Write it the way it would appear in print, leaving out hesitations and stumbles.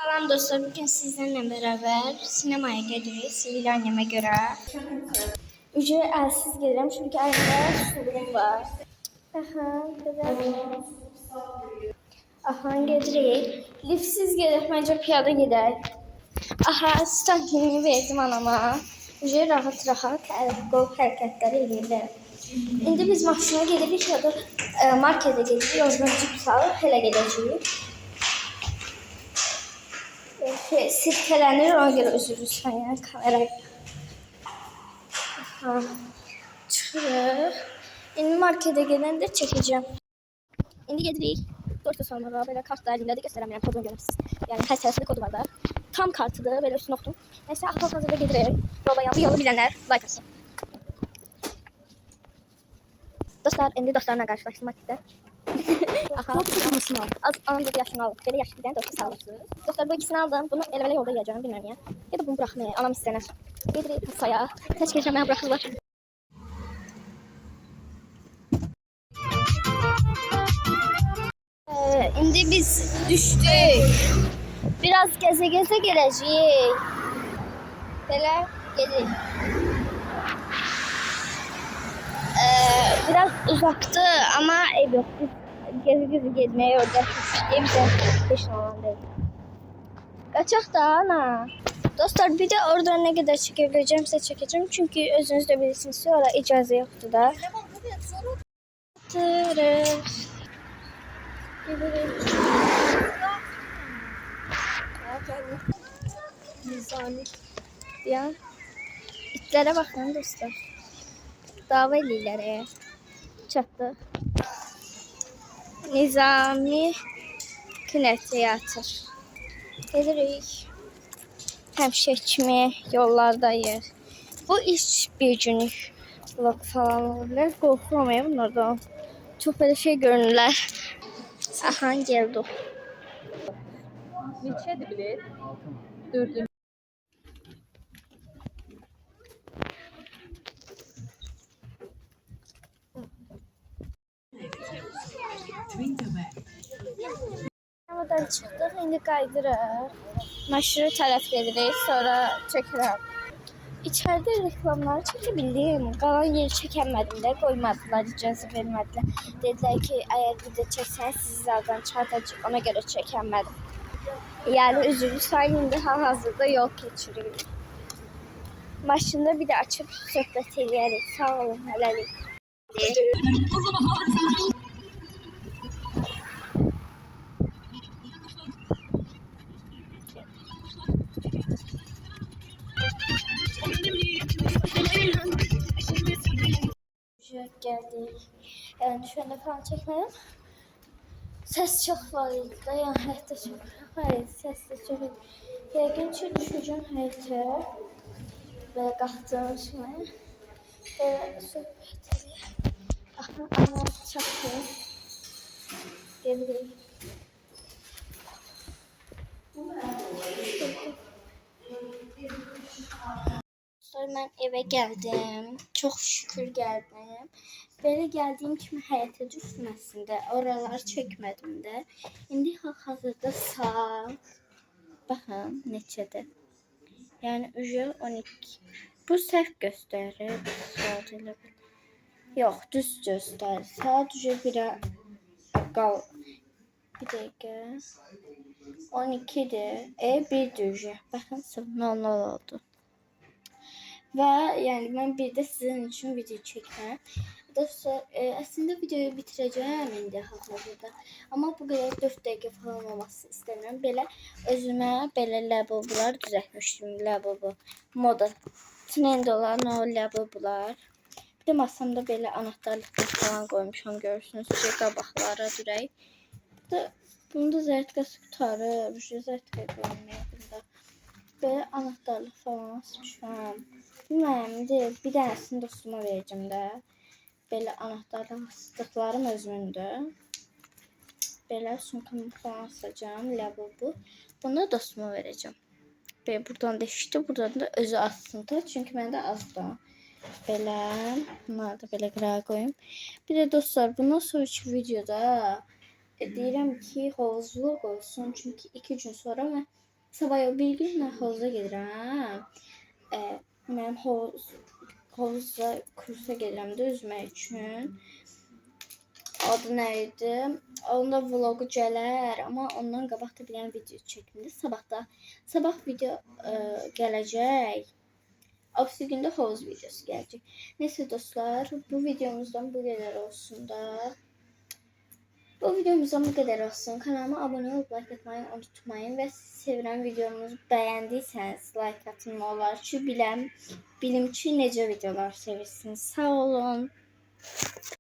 Salam dostlar, bugün sizlerle beraber sinemaya gidiyoruz. Sevgili anneme göre. Ücre elsiz gelirəm çünkü elimde suluğum var. Aha, güzel. Aha, gidirik. Liftsiz gelip bence piyada gider. Aha, stankini verdim anama. Ücre rahat rahat qol hərəkətləri edirlər. İndi biz maşına gedirik ya da markete gedirik. Oradan cips alıb hələ gedəcəyik. Sirkelənir, ona görə üzr istəyirəm kamerayı. Ha, çıxırıq. İndi markete gedəndə çəkəcəm. İndi gedirik. Dorsa salmağa, belə kartlar elimdədir, göstərəmirəm, kodunu görürsünüz. Yəni hər sərəsində kodu var da. Tam kartıdır, belə üstünə oxudum. Nəysə, hal-hazırda gedirik. Bu yolu bilənlər like atsın. Dostlar, indi dostlarla qarşılaşdım marketdə. Aha, az anında yaşını aldım. Belə yaşlı bir dostlar sağlıksız. Dostlar, bu ikisini aldım. Bunu elə yolda yiyəcəm, bilməm ya. Ya da bunu bıraxmayayım, anam istənər. Gedirik kasaya. Təşkil edirəm, mənə bıraxırlar. İndi biz düşdük. Biraz gəzə-gəzə gələcəyik. Belə gedirik. Biraz uzaktı ama ev yok. Biz gezi gezmeye orada evde peşin olan değil. Kaçak da ana. Dostlar, bir de orada ne kadar çekebileceğimse çekeceğim. Çünkü özünüz de bilirsiniz, sonra icazə yoktu da. Nizami. Ya. İtlere bakın dostlar. Dava eləyirlər. Çatdı. Nizami Kinoteatr. Gedirik. Həmişə kimi yollardayız. Bu iş bir günlük vlog falan olabilir. Qorxuram bunlardan. Çok böyle şey görünürlər. Aha, geldi. Neçədir bilet? 4. Havadan çıxdıq, indi qaydırıq. Maşını tərəf gedirik, sonra çəkirəm. İçəridə reklamları çəkə bildim. Qalan yeri çəkəmədim də, qoymadılar, icazə vermədilər. Dedilər ki, əgər video çəksəniz sizi zardan çarpacaq, ona görə çəkəmədim. Yəni üzrlü sayın, indi hal-hazırda yol keçiririk. Maşında bir də açıb söhbət edərik. Sağ olun, hələlik. Geldik. Yani şu anda falan çekmedim. Ses çok var da, yani hayatta çok var. Ses de çok. Yəqin ki düşəcəm həyətə və qalxdım şimdi. Söhbət edək. Aha, çatdı. Gelirik. Sonra mən evə gəldim. Çox şükür gəldim. Belə gəldiyim kimi həyətə düşməsin də, oraları çəkmədim də. İndi hal-hazırda saat, baxın neçədir. Yəni ücə 12. Bu səhv göstərir. Saat elə bil. Yox, düz göstərir. Saat ücə 1-ə qal. Bir dəqiqə. 12-dir. 1-dir ücə. Baxın, 00 oldu. Və yəni mən bir də sizin üçün video çəkirəm. Dostlar, əslində videoyu bitirəcəm indi hal-hazırda. Amma bu qədər 4 dəqiqə falan olmasını istəmirəm. Belə özümə belə ləbubular düzəltmişdim. Ləbubu moda trend olan o ləbubular. Bir də masamda belə anahtarlıqlar falan qoymuşam, görürsünüz ki, qabaqlara duraq. Bunda zərtqası qutarıb, zərtqə qoymaya bunda. Belə anahtarlıq falan asmışam. Bilməyəm, bir dənəsini dostuma verəcəm də. Belə anahtarlıq asdıqlarım özümündür. Belə sumkamı falan asacağım, ləbubu. Bunu dostuma verəcəm. Belə buradan deşikdir, buradan da özü assın da. Çünki məndə azdır. Belə, bunları da belə qırağa qoyum. Bir də dostlar, bundan sonraki videoda deyirəm ki, hovuzluq olsun. Çünki 2 gün sonra mən Sabah bir gün mən hovuza gedirəm. Mənim hovuzda kursa gedirəm də üzmək üçün. Adı nə idi? Onda vlogu gələr, amma ondan qabaq da bir dənə video çəkildi. Sabah video gələcək. Aksi gündə havuz videosu gələcək. Neyse dostlar, bu videomuzdan bu qədər olsun da. Bu videomuzdan bu qədər olsun. Kanalıma abone olup like atmayı unutmayın və sevirəm videomuzu bəyəndiysəniz like atın olar ki, bilim ki necə videolar sevirsiniz. Sağ olun.